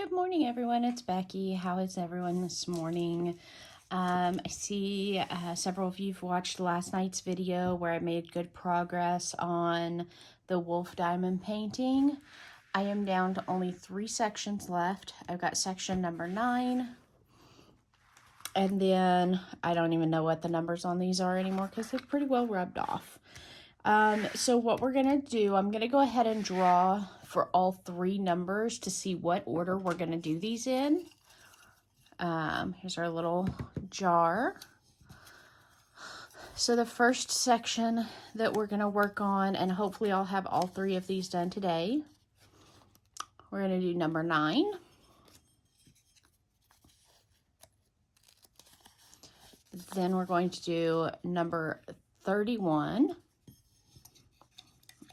Good morning, everyone. It's Becky. How is everyone this morning? I see several of you have watched last night's video where I made good progress on the wolf diamond painting. I am down to only 3 sections left. I've got section number 9. And then I don't even know what the numbers on these are anymore because they're pretty well rubbed off. So what we're going to do, I'm going to go ahead and draw for all 3 numbers to see what order we're going to do these in. Here's our little jar. So the first section that we're going to work on, and hopefully I'll have all 3 of these done today, we're going to do number 9. Then we're going to do number 31.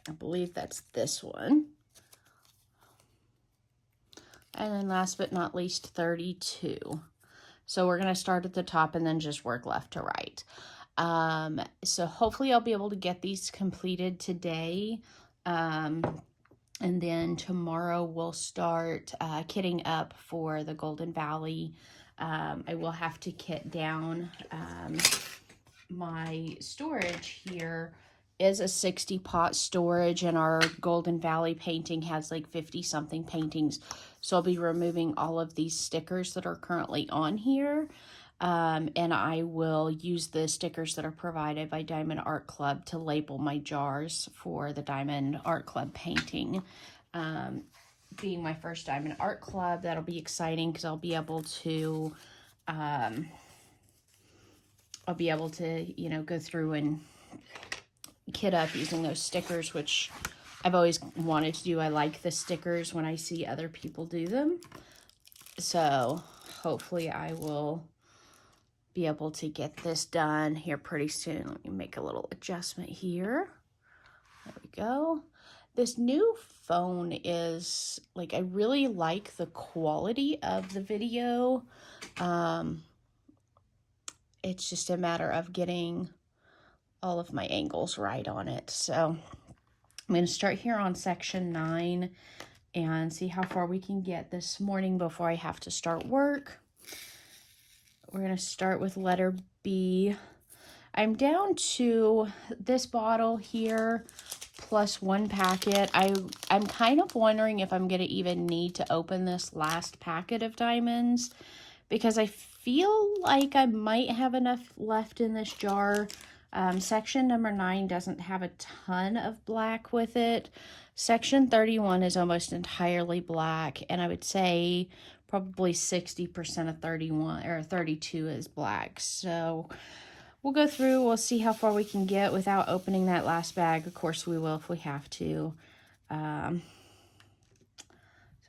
I believe that's this one. And then last but not least, 32. So we're going to start at the top and then just work left to right. So hopefully I'll be able to get these completed today. And then tomorrow we'll start kitting up for the Golden Valley. I will have to kit down my storage here is a 60 pot storage, and our Golden Valley painting has like 50 something paintings. So I'll be removing all of these stickers that are currently on here. And I will use the stickers that are provided by Diamond Art Club to label my jars for the Diamond Art Club painting. Being my first Diamond Art Club, that'll be exciting because I'll be able to, you know, go through and kit up using those stickers, which I've always wanted to do. I like the stickers when I see other people do them. So hopefully I will be able to get this done here pretty soon. Let me make a little adjustment here. There we go. This new phone is, like, I really like the quality of the video. It's just a matter of getting all of my angles right on it. So I'm going to start here on section 9 and see how far we can get this morning before I have to start work. We're going to start with letter B. I'm down to this bottle here plus 1 packet. I'm kind of wondering if I'm going to even need to open this last packet of diamonds, because I feel like I might have enough left in this jar. Section number 9 doesn't have a ton of black with it. Section 31 is almost entirely black, and I would say probably 60% of 31 or 32 is black. So we'll go through, we'll see how far we can get without opening that last bag. Of course we will if we have to. So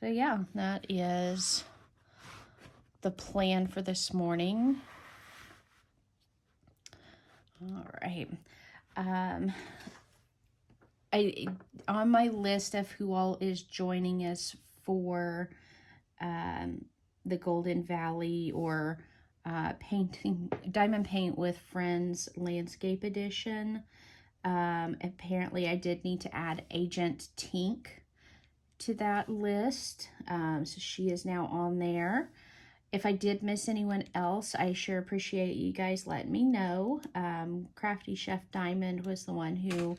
yeah, that is the plan for this morning. All right. On my list of who all is joining us for the Golden Valley or painting Diamond Paint with Friends Landscape Edition, apparently I did need to add Agent Tink to that list. So she is now on there. If I did miss anyone else, I sure appreciate you guys letting me know. Crafty Chef Diamond was the one who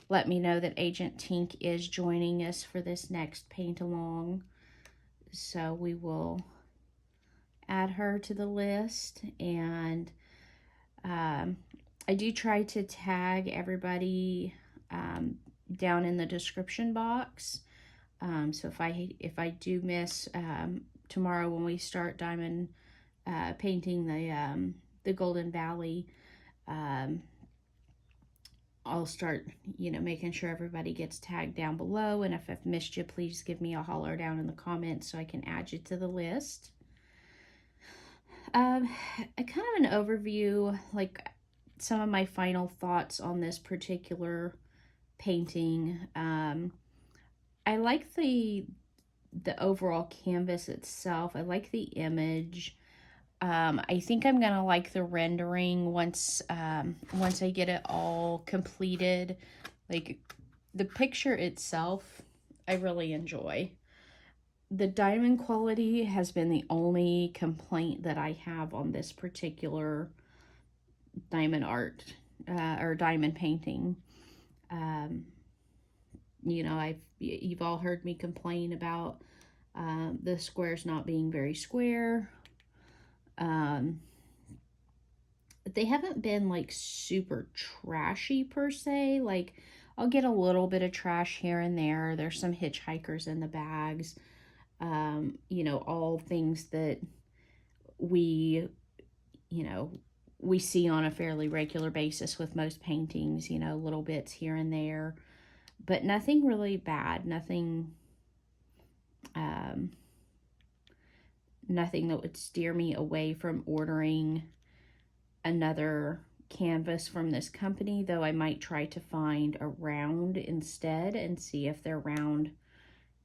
let me know that Agent Tink is joining us for this next paint along. So we will add her to the list. And I do try to tag everybody down in the description box. So if I do miss tomorrow when we start diamond painting the Golden Valley, I'll start, you know, making sure everybody gets tagged down below. And if I've missed you, please give me a holler down in the comments so I can add you to the list. A kind of an overview, like some of my final thoughts on this particular painting. I like the overall canvas itself. I like the image. I think I'm gonna like the rendering once I get it all completed. Like the picture itself, I really enjoy. The diamond quality has been the only complaint that I have on this particular diamond art or diamond painting. You know, you've all heard me complain about the squares not being very square. They haven't been like super trashy per se. Like, I'll get a little bit of trash here and there. There's some hitchhikers in the bags. You know, all things that we, you know, we see on a fairly regular basis with most paintings, you know, little bits here and there, but nothing really bad, nothing that would steer me away from ordering another canvas from this company, though I might try to find a round instead and see if their round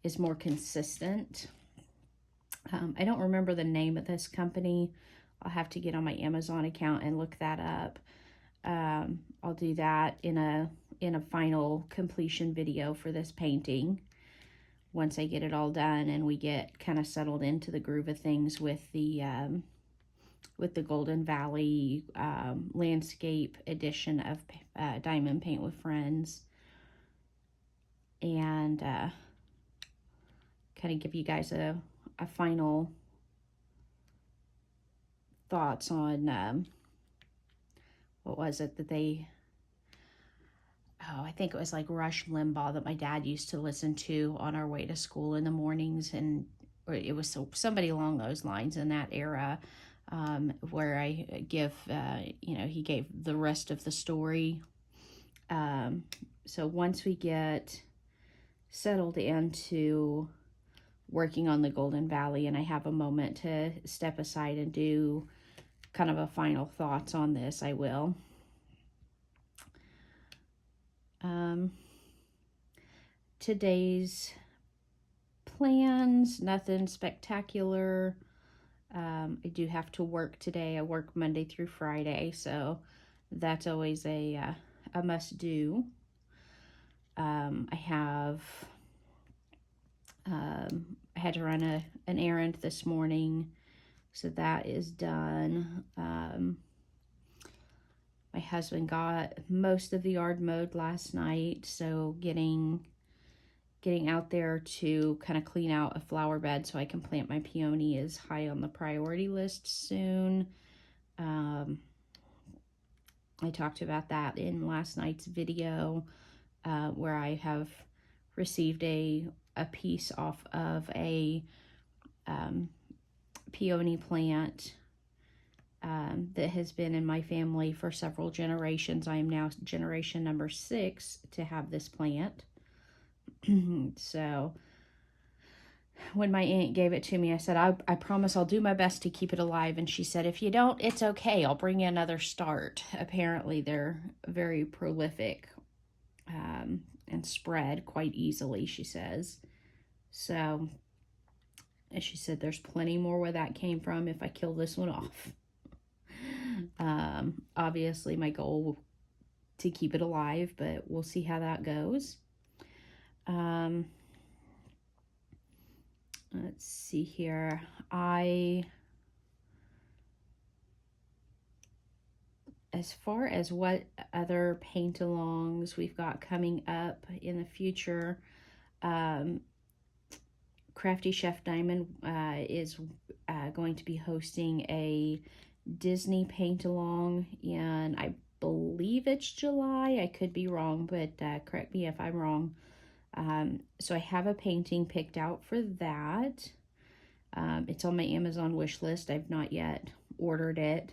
is more consistent. I don't remember the name of this company. I'll have to get on my Amazon account and look that up. I'll do that in a final completion video for this painting once I get it all done and we get kind of settled into the groove of things with the Golden Valley landscape edition of Diamond Paint with Friends, and kind of give you guys a final thoughts on what was it that they, I think it was like Rush Limbaugh that my dad used to listen to on our way to school in the mornings, and it was somebody along those lines in that era, where I give, you know, he gave the rest of the story. So once we get settled into working on the Golden Valley and I have a moment to step aside and do kind of a final thoughts on this, I will. Today's plans, nothing spectacular. I do have to work today. I work Monday through Friday, so that's always a must do. I had to run an errand this morning, so that is done. My husband got most of the yard mowed last night, so getting out there to kind of clean out a flower bed so I can plant my peony is high on the priority list soon. I talked about that in last night's video, where I have received a piece off of a peony plant that has been in my family for several generations. I am now generation number 6 to have this plant. So when my aunt gave it to me, I said, I promise I'll do my best to keep it alive. And she said, if you don't, it's okay. I'll bring you another start. Apparently they're very prolific and spread quite easily, she says. So, as she said, there's plenty more where that came from if I kill this one off. Obviously my goal to keep it alive, but we'll see how that goes. Let's see here. As far as what other paint-alongs we've got coming up in the future, Crafty Chef Diamond is going to be hosting a Disney paint-along, and I believe it's July. I could be wrong, but correct me if I'm wrong. So I have a painting picked out for that. It's on my Amazon wish list. I've not yet ordered it.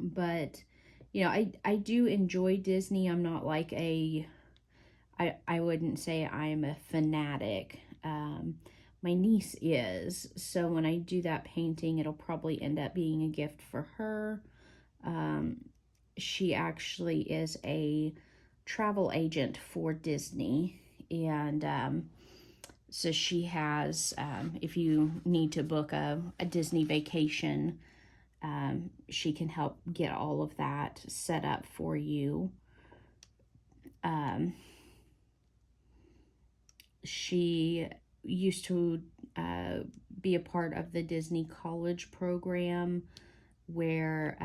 But, you know, I do enjoy Disney. I'm not like I wouldn't say I'm a fanatic. My niece is. So when I do that painting, it'll probably end up being a gift for her. She actually is a travel agent for Disney, and so she has, if you need to book a Disney vacation, she can help get all of that set up for you. She used to be a part of the Disney College program where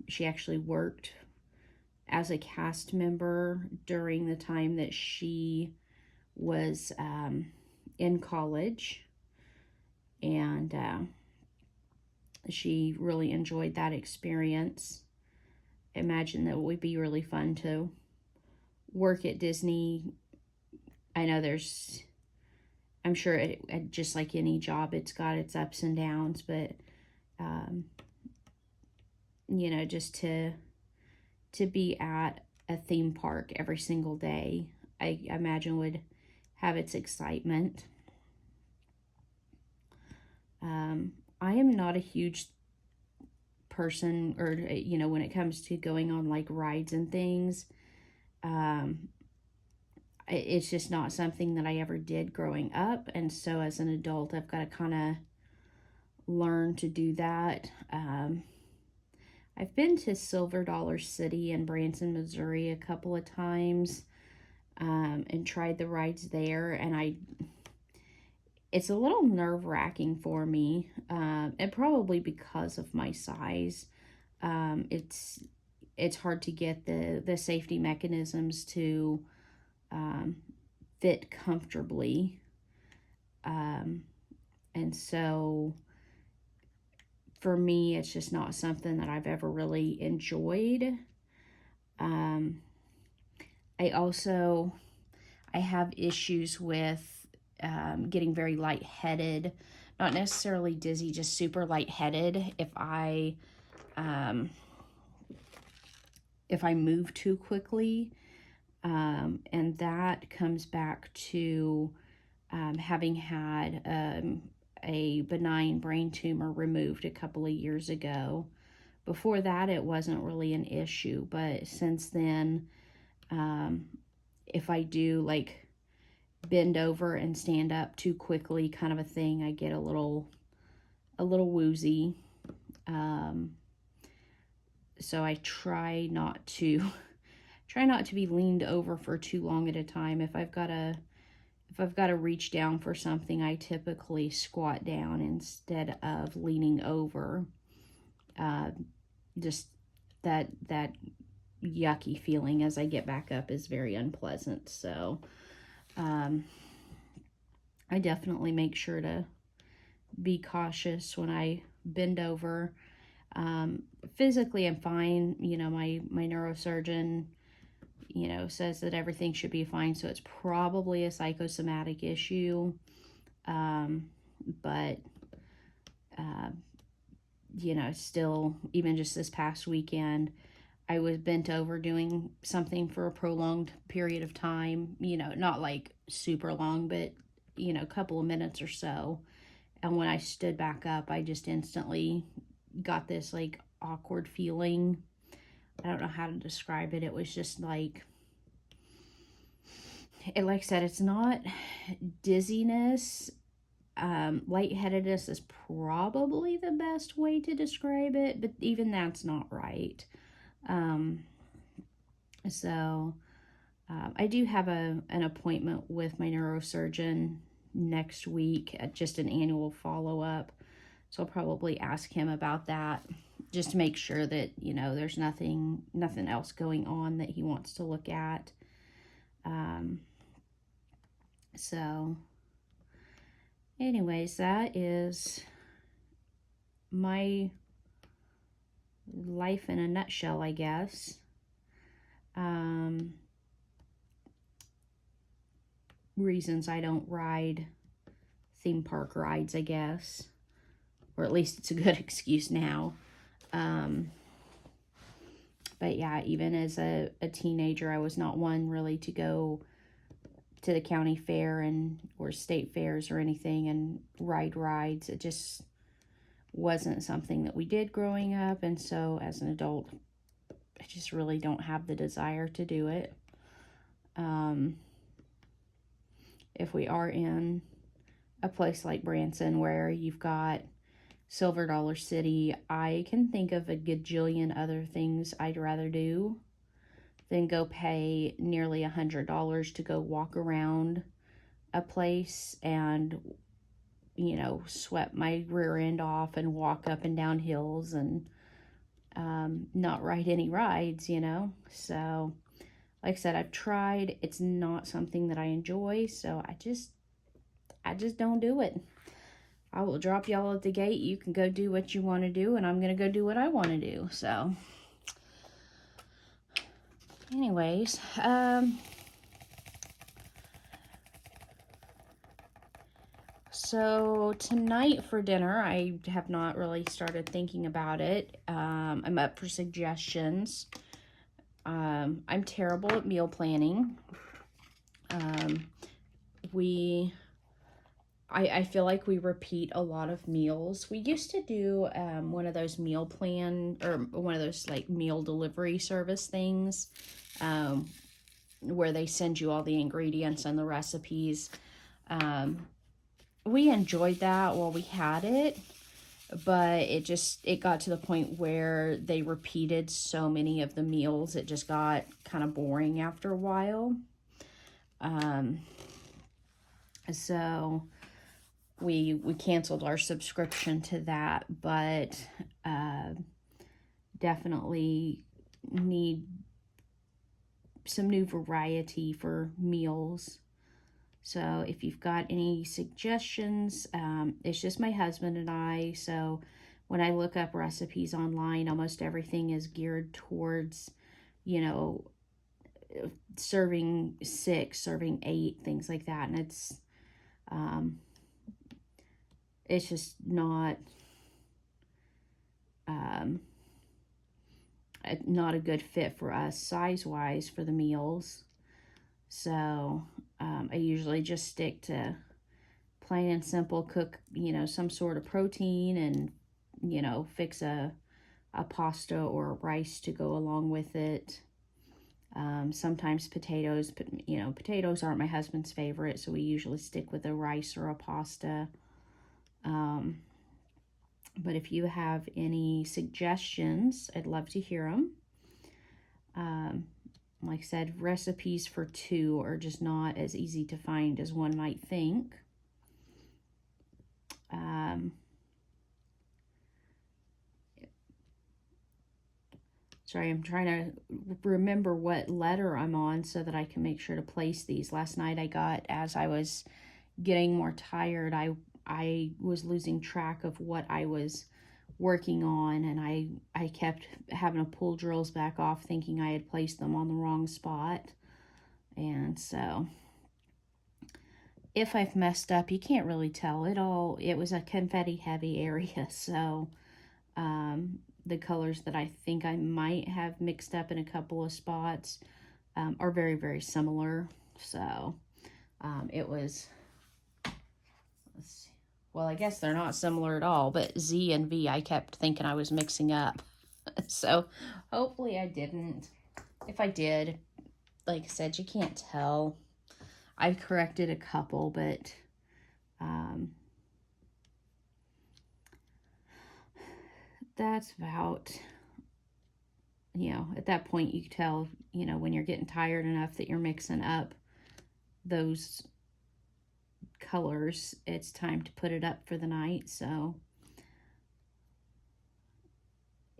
she actually worked as a cast member during the time that she was in college. And she really enjoyed that experience. Imagine that would be really fun to work at Disney. I know I'm sure just like any job, it's got its ups and downs, but just to be at a theme park every single day, I imagine would have its excitement. I am not a huge person, or when it comes to going on like rides and things. It's just not something that I ever did growing up, and so as an adult I've got to kind of learn to do that. I've been to Silver Dollar City in Branson, Missouri a couple of times, and tried the rides there, and it's a little nerve-wracking for me, and probably because of my size. It's hard to get the safety mechanisms to fit comfortably, and so for me, it's just not something that I've ever really enjoyed. I have issues with getting very lightheaded, not necessarily dizzy, just super lightheaded if I move too quickly. And that comes back to having had a benign brain tumor removed a couple of years ago. Before that, it wasn't really an issue, but since then, if I do like bend over and stand up too quickly, kind of a thing, I get a little woozy. So I try not to be leaned over for too long at a time. If I've got to reach down for something, I typically squat down instead of leaning over. Just that yucky feeling as I get back up is very unpleasant. So I definitely make sure to be cautious when I bend over. Physically, I'm fine. My neurosurgeon says that everything should be fine, so it's probably a psychosomatic issue. But still, even just this past weekend, I was bent over doing something for a prolonged period of time, not like super long, but, a couple of minutes or so. And when I stood back up, I just instantly got this like awkward feeling. I don't know how to describe it. It was just like I said, it's not dizziness. Lightheadedness is probably the best way to describe it, but even that's not right. I do have an appointment with my neurosurgeon next week at just an annual follow-up. So I'll probably ask him about that, just to make sure that, there's nothing else going on that he wants to look at. So anyways, that is my life in a nutshell, I guess. Reasons I don't ride theme park rides, I guess. Or at least it's a good excuse now. But yeah, even as a teenager, I was not one really to go to the county fair or state fairs or anything and ride rides. It just wasn't something that we did growing up, and so as an adult, I just really don't have the desire to do it. If we are in a place like Branson where you've got Silver Dollar City, I can think of a gajillion other things I'd rather do than go pay nearly $100 to go walk around a place and, you know, sweat my rear end off and walk up and down hills and not ride any rides, you know. So, like I said, I've tried. It's not something that I enjoy, so I just don't do it. I will drop y'all at the gate. You can go do what you want to do, and I'm going to go do what I want to do. So, anyways, so tonight for dinner, I have not really started thinking about it. I'm up for suggestions. I'm terrible at meal planning. I feel like we repeat a lot of meals. We used to do one of those meal plan, or one of those like meal delivery service things, where they send you all the ingredients and the recipes. We enjoyed that while we had it, but it got to the point where they repeated so many of the meals, it just got kind of boring after a while. So we canceled our subscription to that, but definitely need some new variety for meals. So if you've got any suggestions, it's just my husband and I. So when I look up recipes online, almost everything is geared towards, you know, serving 6, serving 8, things like that. And it's just not a good fit for us size-wise for the meals. So I usually just stick to plain and simple, cook, you know, some sort of protein and, you know, fix a pasta or rice to go along with it. Sometimes potatoes, but, you know, potatoes aren't my husband's favorite, so we usually stick with a rice or a pasta. But if you have any suggestions, I'd love to hear them. Like I said, recipes for 2 are just not as easy to find as one might think. Sorry, I'm trying to remember what letter I'm on so that I can make sure to place these. Last night as I was getting more tired, I was losing track of what I was working on, and I kept having to pull drills back off thinking I had placed them on the wrong spot. And so if I've messed up, you can't really tell. It was a confetti heavy area, so the colors that I think I might have mixed up in a couple of spots are very, very similar. So it was, let's see. Well, I guess they're not similar at all, but Z and V I kept thinking I was mixing up. So hopefully I didn't. If I did, like I said, you can't tell. I've corrected a couple, but that's about, you know, at that point you tell, you know, when you're getting tired enough that you're mixing up those colors, it's time to put it up for the night. So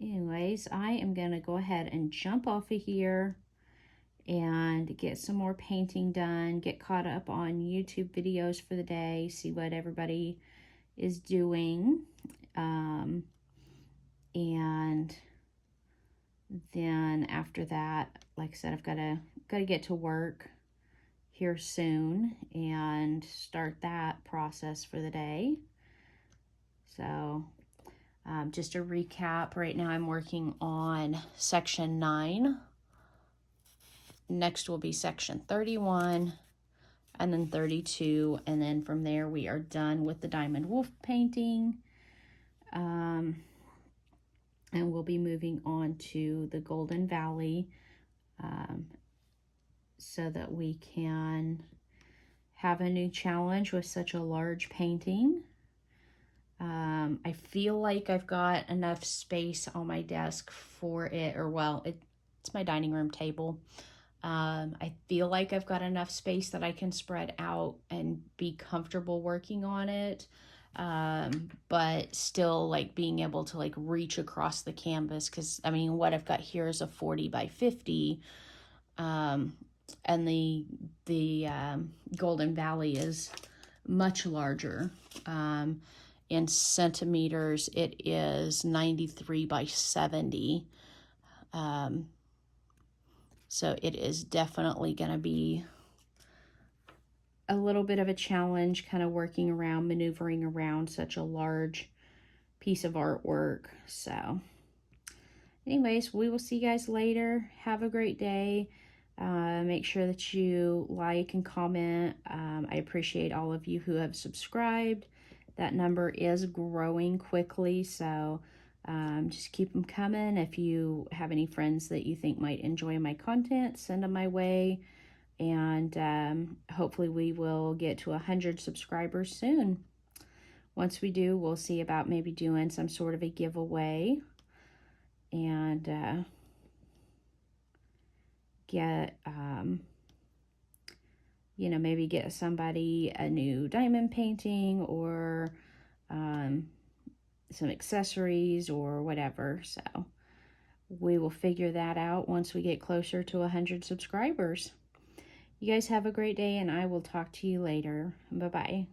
anyways, I am going to go ahead and jump off of here and get some more painting done, get caught up on YouTube videos for the day, see what everybody is doing. And then after that, like I said, I've got to get to work here soon and start that process for the day. So just a recap, right now I'm working on section 9. Next will be section 31 and then 32, and then from there we are done with the Diamond Wolf painting. And we'll be moving on to the Golden Valley so that we can have a new challenge with such a large painting. I feel like I've got enough space on my desk for it, or well, it's my dining room table. I feel like I've got enough space that I can spread out and be comfortable working on it. But still like being able to like reach across the canvas, because I mean what I've got here is a 40 by 50, and the Golden Valley is much larger. In centimeters it is 93 by 70. So it is definitely going to be a little bit of a challenge kind of working around, maneuvering around such a large piece of artwork. So anyways, we will see you guys later. Have a great day. Make sure that you like and comment. I appreciate all of you who have subscribed. That number is growing quickly, so just keep them coming. If you have any friends that you think might enjoy my content, send them my way. And hopefully we will get to 100 subscribers soon. Once we do, we'll see about maybe doing some sort of a giveaway and get, you know, maybe get somebody a new diamond painting or some accessories or whatever. So we will figure that out once we get closer to 100 subscribers. You guys have a great day, and I will talk to you later. Bye-bye.